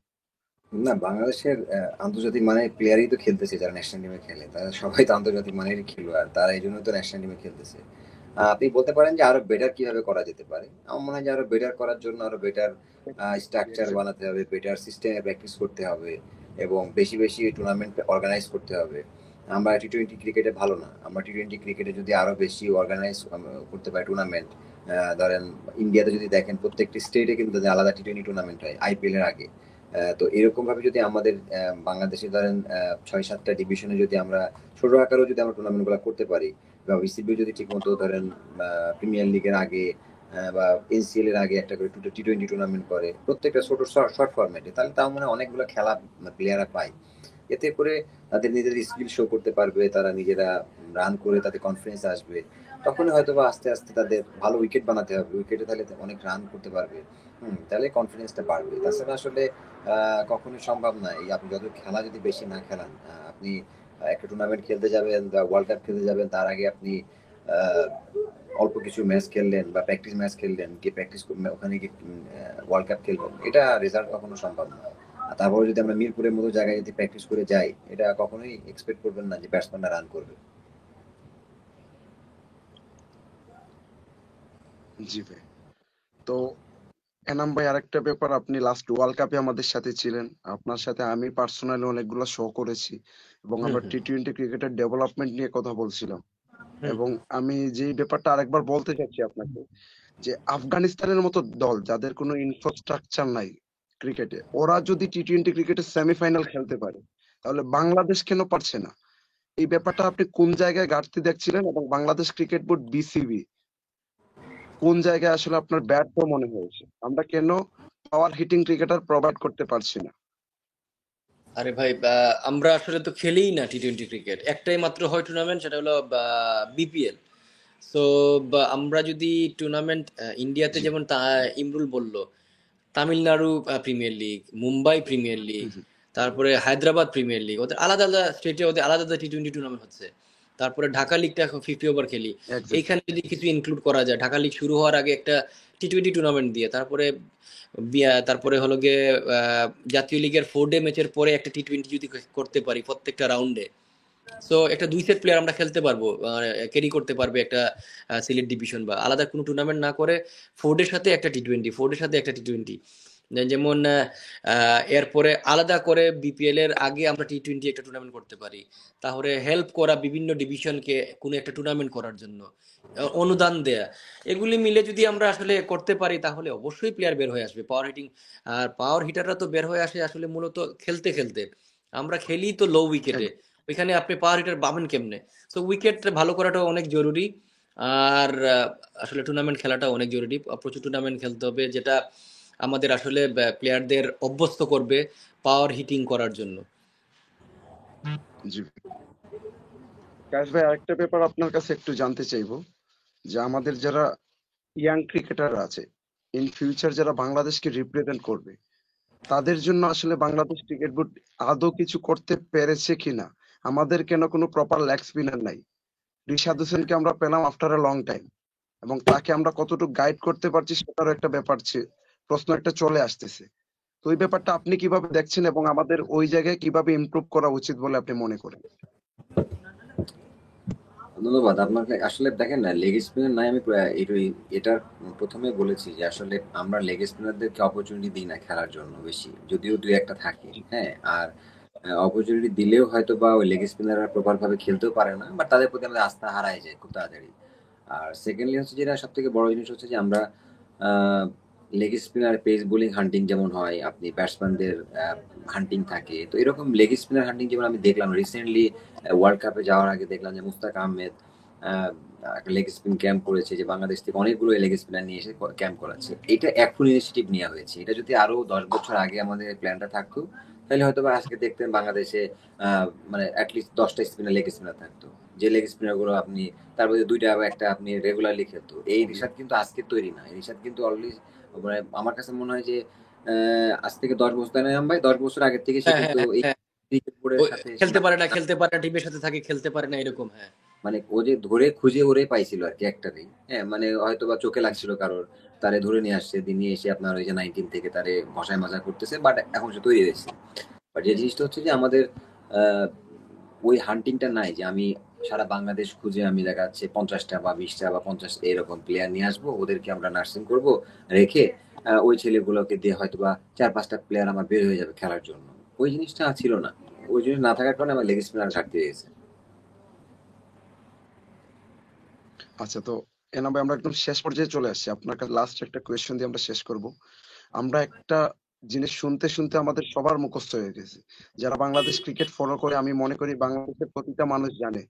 না, বাংলাদেশের আন্তর্জাতিক মানের প্লেয়ারই তো খেলতেছে, যারা ন্যাশনাল টিমে খেলে তারা সবাই তো আন্তর্জাতিক মানেরই খেলোয়াড়, তারা এই জন্য তো ন্যাশনাল টিমে খেলতেছে। আপনি বলতে পারেন যে আরো বেটার কিভাবে করা যেতে পারে। আমার মনে হয় যে আরো বেটার করার জন্য আরো বেটার স্ট্রাকচার বানাতে হবে, বেটার সিস্টেমে প্র্যাকটিস করতে হবে এবং বেশি বেশি টুর্নামেন্ট অর্গানাইজ করতে হবে। আমরা টি-টোয়েন্টি ক্রিকেটে ভালো না, আমরা টি-টোয়েন্টি ক্রিকেটে যদি আরো বেশি অর্গানাইজ করতে পারি টুর্নামেন্ট। ধরেন ইন্ডিয়াতে যদি দেখেন প্রত্যেকটি স্টেটে কিন্তু আলাদা টি-টোয়েন্টি টুর্নামেন্ট হয় আইপিএল এর আগে। তো এরকম ভাবে যদি আমাদের বাংলাদেশে ধরেন ৬-৭টা ডিভিশনে যদি আমরা ছোট আকারেও যদি আমরা টুর্নামেন্ট গুলো করতে পারি, বা বিসিবি যদি ঠিক মতো ধরেন প্রিমিয়ার লিগের আগে বা এনসিএল এর আগে একটা করে টি-টোয়েন্টি টুর্নামেন্ট করে প্রত্যেকটা ছোট শর্ট ফরম্যাটে, তাহলে তাও মানে অনেকগুলো খেলা প্লেয়াররা পায়। এতে করে তাদের নিজেদের স্কিল শো করতে পারবে, তারা নিজেরা রান করে তাদের কনফিডেন্স আসবে। তখন হয়তো বা আস্তে আস্তে তাদের ভালো উইকেট বানাতে হবে, উইকেটে তাহলে অনেক রান করতে পারবে। তাহলে কনফিডেন্সটা বাড়বে। তাছাড়া আসলে কখনোই সম্ভব না এই আপনি যত খেলা যদি বেশি না খেলান, আপনি একটা টুর্নামেন্ট খেলতে যাবেন বা ওয়ার্ল্ড কাপ খেলতে যাবেন, তার আগে আপনি আহ, অল্প কিছু ম্যাচ খেললেন বা প্র্যাকটিস ম্যাচ খেললেন, গিয়ে প্র্যাকটিস ওখানে গিয়ে ওয়ার্ল্ড কাপ খেলবেন, এটা রেজাল্ট কখনো সম্ভব না। আর তারপরে যদি আমরা মিরপুরের মতো জায়গায় যদি প্র্যাকটিস করে যাই, এটা কখনোই এক্সপেক্ট করবেন না যে ব্যাটসম্যানরা রান করবে। জি ভাই। তো এনাম ভাই, আরেকটা ব্যাপার, আপনি লাস্ট ওয়ার্ল্ড কাপে আমাদের সাথে ছিলেন। আপনার সাথে আমি পার্সোনালি অনেকগুলো শো করেছি এবং হুম আমরা হুম টি-টোয়েন্টি ক্রিকেটের ডেভেলপমেন্ট নিয়ে কথা বলছিলাম। হুম এবং হুম। আমি যে ব্যাপারটা আরেকবার বলতে চাচ্ছি আপনাকে, যে আফগানিস্তানের মতো দল যাদের কোনো ইনফ্রাস্ট্রাকচার নাই ক্রিকেটে, ওরা যদি টি-টোয়েন্টি ক্রিকেটে সেমিফাইনাল খেলতে পারে, তাহলে বাংলাদেশ কেন পারছে না? এই ব্যাপারটা আপনি কোন জায়গায় ঘাটতি দেখছিলেন, এবং বাংলাদেশ ক্রিকেট বোর্ড বিসিবি কোন জায়গায় আসলে আপনার ব্যর্থ মনে হয়েছে? আমরা কেন পাওয়ার হিটিং ক্রিকেটার প্রোভাইড করতে পারছি না? আরে ভাই, আমরা আসলে তো খেলেই না টি-টোয়েন্টি ক্রিকেট, একটাই মাত্র হয় টুর্নামেন্ট, সেটা হলো বিপিএল। সো আমরা যদি টুর্নামেন্ট ইন্ডিয়াতে জি। যেমন ইমরুল বলল, Tamil Nadu premier league, Mumbai premier league, হুম, হুম। তারপরে হায়দ্রাবাদ প্রিমিয়ার লিগ, ওদের আলাদা আলাদা স্টেটে ওদের আলাদা আলাদা টি-টোয়েন্টি টুর্নামেন্ট হচ্ছে। তারপরে ঢাকা লিগটা এখন 50 ওভার খেলি। এক্স্যাক্টলি। এইখানে যদি কিছু ইনক্লুড করা যায়, ঢাকা লিগ শুরু হওয়ার আগে একটা টি-20 টুর্নামেন্ট দিয়ে, তারপরে তারপরে হলো গিয়ে জাতীয় লিগের 4 ডে ম্যাচের পরে একটা টি-20 যদি করতে পারি প্রত্যেকটা রাউন্ডে, সো একটা 2 সেট প্লেয়ার আমরা খেলতে পারবো, ক্যারি করতে পারবে একটা সিলেট ডিভিশন, বা আলাদা কোনো টুর্নামেন্ট না করে 4 ডের সাথে একটা টি-20, 4 ডের সাথে একটা টি-20। যেমন এরপরে আলাদা করে বিপিএল এর আগে আমরা টি-20 একটা টুর্নামেন্ট করতে পারি, তাহলে হেল্প করা বিভিন্ন ডিভিশনকে কোনো একটা টুর্নামেন্ট করার জন্য, অনুদান দেয়া, এগুলি মিলে যদি আমরা আসলে করতে পারি তাহলে অবশ্যই প্লেয়ার বের হয়ে আসবে পাওয়ার হিটিং। আর পাওয়ার হিটাররা তো বের হয়ে আসে আসলে মূলত খেলতে খেলতে, আমরা খেলি তো লো উইকেটে, ওইখানে আপনি পাওয়ার হিটার পাবেন কেমনে? সো উইকেট ভালো করাটা অনেক জরুরি। আর আসলে টুর্নামেন্ট খেলাটা অনেক জরুরি, প্রচুর টুর্নামেন্ট খেলতে হবে, যেটা আমাদের আসলে প্লেয়ারদের অভ্যস্ত করবে পাওয়ার হিটিং করার জন্য। জি কায়েস ভাই, আরেকটা ব্যাপার আপনার কাছে একটু জানতে চাইবো, যে আমাদের যারা ইয়াং ক্রিকেটার আছে, ইন ফিউচার যারা বাংলাদেশকে রিপ্রেজেন্ট করবে, তাদের জন্য আসলে বাংলাদেশ ক্রিকেট বোর্ড আদৌ কিছু করতে পেরেছে কিনা? আমাদের কেন কোনো প্রপার লেগ স্পিনার নাই? রিশাদ হোসেনকে আমরা পেলাম আফটার এ লং টাইম, এবং তাকে আমরা কতটুকু গাইড করতে পারছি সেটারও একটা ব্যাপার প্রশ্ন একটা চলে আসতেছে। তো ওই ব্যাপারটা আপনি কিভাবে দেখছেন, এবং আমাদের ওই জায়গায় কিভাবে ইমপ্রুভ করা উচিত বলে আপনি মনে করেন? ধন্যবাদ আপনাকে। আসলে দেখেন না, লেগ স্পিনার নাই, আমি এটার প্রথমে বলেছি যে আসলে আমরা লেগ স্পিনারদেরকে অপরচুনিটি দিই না খেলার জন্য বেশি, যদিও দুই একটা থাকে, হ্যাঁ। আর অপরচুনিটি দিলেও হয়তো বা ওই লেগ স্পিনাররা প্রপার ভাবে খেলতেও পারে না, বা তাদের প্রতি আমাদের আস্থা হারায় যায় খুব তাড়াতাড়ি। আর সেকেন্ডলি হচ্ছে যেটা সব থেকে বড় জিনিস হচ্ছে যে আমরা লেগ স্পিনার পেস বোলিং হান্টিং যেমন হয়, আপনি ব্যাটসম্যানদের হান্টিং থাকে, তো এরকম লেগ স্পিনার হান্টিং যেমন আমি দেখলাম রিসেন্টলি ওয়ার্ল্ড কাপে যাওয়ার আগে দেখলাম যে মুস্তাক আহমেদ আহ, একটা লেগ স্পিন ক্যাম্প করেছে, যে বাংলাদেশ থেকে অনেকগুলো লেগ স্পিনার নিয়ে এসে ক্যাম্প করাচ্ছে। এটা এখন ইনিশিয়েটিভ নেওয়া হয়েছে, এটা যদি আরো 10 বছর আগে আমাদের প্ল্যানটা থাকতো তাহলে হয়তো বা আজকে দেখতেন বাংলাদেশে মানে অ্যাটলিস্ট 10টা স্পিনার লেগ স্পিনার থাকতো, যে লেগ স্পিনার গুলো আপনি তার মধ্যে 2টা বা একটা আপনি রেগুলারলি খেলতো। এই রিশাদ কিন্তু আজকে তৈরি না, এই রিশাদ কিন্তু অলরেডি, মানে আমার কাছে মনে হয় যে আজ থেকে 10 বছর, তাই না ভাই? 10 বছর আগের থেকে সে হ্যাঁ, হ্যাঁ, কিন্তু হ্যাঁ, এই হ্যাঁ। ক্রিকেট বোর্ডের সাথে খেলতে পারে না, খেলতে পারে না, টিমের সাথে থাকে, খেলতে পারে না, এরকম। হ্যাঁ, মানে ও যে ধরে খুঁজে ওরে পাইছিল আর কি একটারই, হ্যাঁ, মানে হয়তো বা চোখে লাগছিল কারোর, তারে ধরে নিয়ে আসছে, দিয়ে নিয়ে এসে আপনার ওই যে 19 থেকে তারে ঘষায় মাজা করতেছে, বাট এখন সে তৈরি হয়েছে। বাট যে জিনিসটা হচ্ছে যে আমাদের আহ, ওই হান্টিংটা নাই, যে আমি সারা বাংলাদেশ খুঁজে আমি দেখা যাচ্ছে 50টা বা 20টা বা 50 এরকম প্লেয়ার নিয়ে আসবো, ওদেরকে আমরা নার্সিং করব, রেখে ওই ছেলেগুলোকে দিয়ে হয়তো বা 4-5টা প্লেয়ার আমার বের হয়ে যাবে খেলার জন্য। ওই জিনিসটা ছিল না, ওই জিনিস না থাকার কারণে আমার লেগ স্পিনার ঘাটতি হয়ে গেছে। আচ্ছা, তো এনা ভাই, আমরা একদম শেষ পর্যায়ে চলে আসছি। আপনার কাছে লাস্ট একটা কোয়েশ্চেন দিয়ে আমরা শেষ করব। আমরা একটা জিনিস শুনতে শুনতে আমাদের সবার মুখস্থ হয়ে গেছে। যারা বাংলাদেশ ক্রিকেট ফলো করে, আমি মনে করি বাংলাদেশের প্রতিটা মানুষ জানে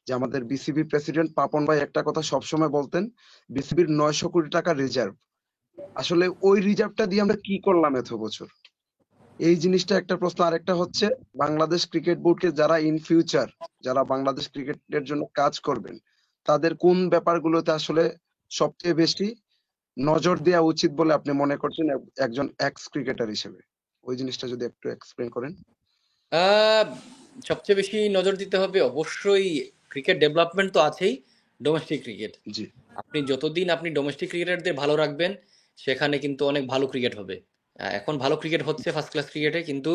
যে আমাদের বিসিবি প্রেসিডেন্ট পাপন ভাই একটা কথা সবসময় বলতেন, বিসিবির 900 কোটি টাকা রিজার্ভ। আসলে ওই রিজার্ভটা দিয়ে আমরা কি করলাম এত বছর? এই জিনিসটা একটা প্রশ্ন। আরেকটা হচ্ছে, বাংলাদেশ ক্রিকেট বোর্ডকে যারা ইন ফিউচার, যারা বাংলাদেশ ক্রিকেটের জন্য কাজ করবেন, তাদের কোন ব্যাপারগুলোতে আসলে সবচেয়ে বেশি নজর দেওয়া উচিত বলে আপনি মনে করছেন একজন এক্স ক্রিকেটার হিসেবে? ওই জিনিসটা যদি একটু এক্সপ্লেন করেন। আহ, সবচেয়ে বেশি নজর দিতে হবে অবশ্যই, ক্রিকেট ডেভেলপমেন্ট তো আছেই, ডোমেস্টিক ক্রিকেট। জি। আপনি যতদিন আপনি ডোমেস্টিক ক্রিকেটারদের ভালো রাখবেন, সেখানে কিন্তু অনেক ভালো ক্রিকেট হবে। এখন ভালো ক্রিকেট হচ্ছে ফার্স্ট ক্লাস ক্রিকেটে, কিন্তু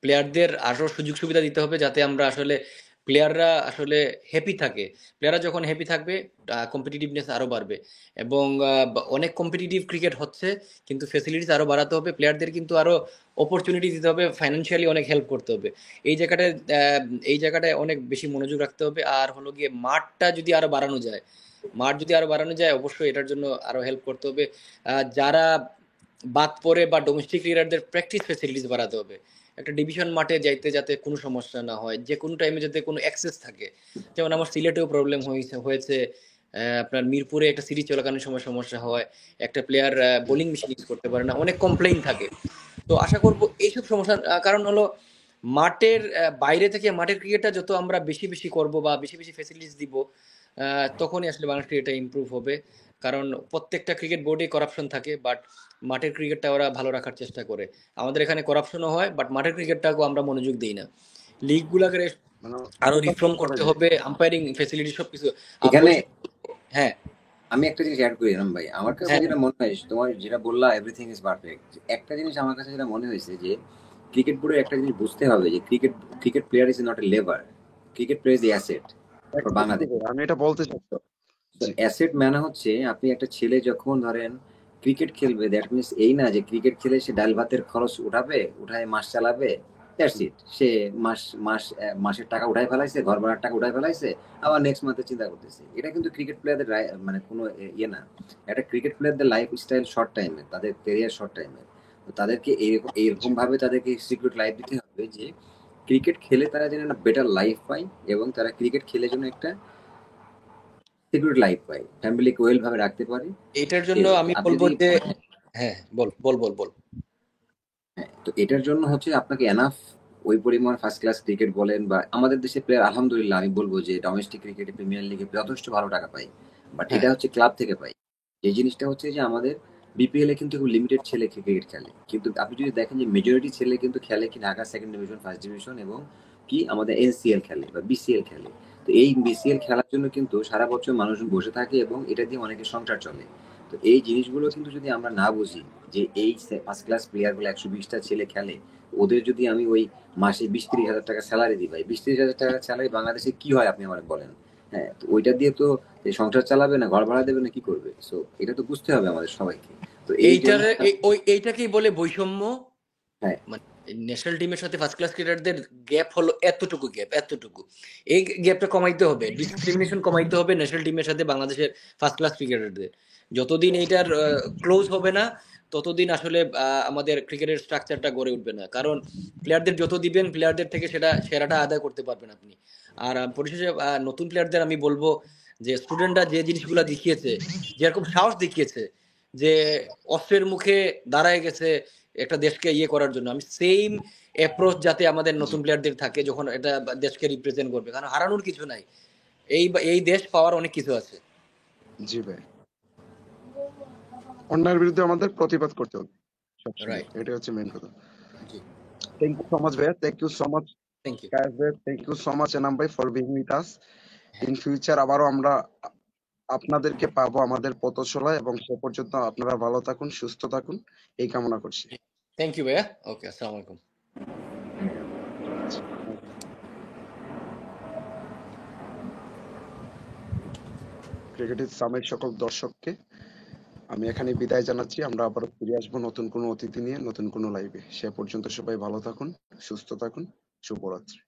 প্লেয়ারদের আরো সুযোগ সুবিধা দিতে হবে যাতে আমরা আসলে প্লেয়াররা আসলে হ্যাপি থাকে। প্লেয়াররা যখন হ্যাপি থাকবে, কম্পিটিটিভনেস আরো বাড়বে। এবং অনেক কম্পিটিটিভ ক্রিকেট হচ্ছে, কিন্তু ফেসিলিটিস আরো বাড়াতে হবে, প্লেয়ারদের কিন্তু আরো অপরচুনিটি দিতে হবে, ফাইন্যান্সিয়ালি অনেক হেল্প করতে হবে। এই জায়গাটায় আহ, এই জায়গাটায় অনেক বেশি মনোযোগ রাখতে হবে। আর হলো গিয়ে মাঠটা যদি আরো বাড়ানো যায়, মাঠ যদি আরো বাড়ানো যায়, অবশ্যই এটার জন্য আরো হেল্প করতে হবে। যারা বাদ পড়ে বা ডোমেস্টিক ক্রিকেটারদের প্র্যাকটিস ফেসিলিটিস বাড়াতে হবে। একটা ডিভিশন মাঠে যাইতে যাতে কোনো সমস্যা না হয়, যে কোনো টাইমে যাতে কোনো অ্যাক্সেস থাকে। যেমন আমার সিলেটেও প্রবলেম হয়েছে, আপনার মিরপুরে একটা সিরিজ চলাকালীন সময় সমস্যা হয়, একটা প্লেয়ার বোলিং মেশিন ইউজ করতে পারে না, অনেক কমপ্লেইন থাকে। তো আশা করব এইসব সমস্যার কারণ হলো মাঠের বাইরে থেকে মাঠের ক্রিকেটটা যত আমরা বেশি বেশি করব বা বেশি বেশি ফেসিলিটিস দিব, তখনই আসলে বাংলাদেশ ক্রিকেটটা ইমপ্রুভ হবে। কারণ প্রত্যেকটা ক্রিকেট বোর্ডে করাপশন থাকে, বাট মাঠের ক্রিকেটটা ওরা ভালো রাখার চেষ্টা করে। আমাদের এখানে করাপশনও হয়, বাট মাঠের ক্রিকেটটাকেও আমরা মনোযোগ দিই না। লিগগুলাকে মানে আরো focus রিফর্ম করা করতে যায়। হবে, আম্পায়ারিং ফ্যাসিলিটি সবকিছু। এখানে পরিশেষে হ্যাঁ আমি একটা জিনিস অ্যাড করি রাম ভাই, আমার কাছে হ্যাঁ যেটা মনে হয়, তোমার যেটা বললা এভরিথিং ইজ পারফেক্ট, একটা জিনিস আমার কাছে যেটা মনে হয়েছে যে ক্রিকেট বোর্ডের একটা জিনিস বুঝতে হবে যে cricket player is not a labour, cricket player is asset for Exactly Bangladesh. ভাই, আমি এটা বলতে চাচ্ছি। তো জি অ্যাসেট মানে হচ্ছে আপনি একটা ছেলে যখন ধরেন ক্রিকেট খেলবে, দ্যাট মিনস এই না যে ক্রিকেট খেলে সে ডাল ভাতের খরচ উঠাবে, উঠায় মাস চালাবে, দ্যাটস ইট। সে মাসের টাকা উঠায় ফেলাইছে, ঘর ভাড়ার টাকা উঠায় ফেলাইছে, আবার নেক্সট মান্থে চিন্তা করতেছে। এটা কিন্তু ক্রিকেট প্লেয়ারদের মানে কোনো ইয়ে না। একটা ক্রিকেট প্লেয়ারদের লাইফ স্টাইল শর্ট টাইমে, তাদের ক্যারিয়ার শর্ট টাইমে। তো তাদেরকে জি এইরকম ভাবে তাদেরকে সিকিউর লাইফ দিতে হবে যে ক্রিকেট খেলে তারা যেন একটা বেটার লাইফ পায়, এবং তারা ক্রিকেট খেলে যেন একটা সিকিউর লাইফ পায়, ফ্যামিলিকে ওয়েল ভাবে রাখতে পারে। এটার জন্য আমি আপনি বলবো যদি যে হ্যাঁ বল বল বল বল হ্যাঁ, তো এটার জন্য হচ্ছে আপনাকে এনাফ ওই পরিমাণ ফার্স্ট ক্লাস ক্রিকেট বলেন, বা আমাদের দেশে প্লেয়ার আলহামদুলিল্লাহ আমি বলবো যে ডোমেস্টিক ক্রিকেটে প্রিমিয়ার লিগে যথেষ্ট ভালো টাকা পায়, বাট হ্যাঁ এটা হচ্ছে ক্লাব থেকে পাই। এই জিনিসটা হচ্ছে যে আমাদের বিপিএল এ কিন্তু খুব লিমিটেড ছেলে ক্রিকেট খেলে, কিন্তু আপনি যদি দেখেন যে মেজরিটি ছেলে কিন্তু খেলে কি Dhaka second division, first division, এবং কি আমাদের এনসিএল খেলে বা বিসিএল খেলে। তো এই বিসিএল খেলার জন্য কিন্তু সারা বছর মানুষজন বসে থাকে, এবং এটা দিয়ে অনেকের সংসার চলে। তো এই জিনিসগুলো কিন্তু যদি আমরা না বুঝি যে এই ফার্স্ট ক্লাস প্লেয়ার গুলো 120টা ছেলে খেলে, ওদের যদি আমি ওই মাসে 20-30 হাজার টাকা স্যালারি দিই, ভাই 20-30 হাজার টাকা স্যালারি বাংলাদেশে কি হয় আপনি আমার বলেন? হ্যাঁ, তো ওইটা দিয়ে তো এই সংসার চালাবে না, ঘর ভাড়া দেবে না, কি করবে? সো এটা তো বুঝতে হবে আমাদের সবাইকে। তো এই জন্য এইটাকেই বলে বৈষম্য। হ্যাঁ, মানে ন্যাশনাল টিমের সাথে ফার্স্ট ক্লাস ক্রিকেটারদের গ্যাপ হলো এতটুকু। এই গ্যাপটা কমাইতে হবে, ডিসক্রিমিনেশন কমাইতে হবে ন্যাশনাল টিমের সাথে বাংলাদেশের ফার্স্ট ক্লাস ক্রিকেটারদের। যতদিন এইটার ক্লোজ হবে না, ততদিন আসলে আমাদের ক্রিকেটের স্ট্রাকচারটা গড়ে উঠবে না। কারণ প্লেয়ারদের যত দিবেন, প্লেয়ারদের থেকে সেরাটা আদায় করতে পারবেন আপনি। আর পরিশেষে নতুন প্লেয়ারদের আমি বলবো যে স্টুডেন্টরা যে জিনিসগুলো দেখিয়েছে, যেরকম সাহস দেখিয়েছে, যে অস্ত্রের মুখে দাঁড়ায় গেছে একটা দেশকে ইয়ে করার জন্য, আমি সেম অ্যাপ্রোচ যাতে আমাদের নতুন প্লেয়ারদের থাকে যখন এটা দেশকে রিপ্রেজেন্ট করবে। কারণ হারানোর কিছু নাই, এই দেশ পাওয়ার অনেক কিছু আছে। জি ভাই, অন্যায়ের বিরুদ্ধে আমাদের প্রতিবাদ করতে হবে সবসময়, রাইট। এটাই হচ্ছে মেইন কথা। জি, থ্যাংক ইউ সো মাচ ভাইয়া, thank you so much thank you. Guys ভাই, thank you so much Enam ভাই for being with us. In future আবারও আমরা আপনাদেরকে পাবো আমাদের পথচলায়, এবং সে পর্যন্ত আপনারা ভালো থাকুন, সুস্থ থাকুন, এই কামনা করছি। থ্যাংক ইউ ভাইয়া। ওকে, আসসালামু আলাইকুম। ক্রিকেটের সামের সকল দর্শককে আমি এখানে বিদায় জানাচ্ছি। আমরা আবারও ফিরে আসবো নতুন কোনো অতিথি নিয়ে, নতুন কোনো লাইভে। সে পর্যন্ত সবাই ভালো থাকুন, সুস্থ থাকুন, শুভরাত্রি।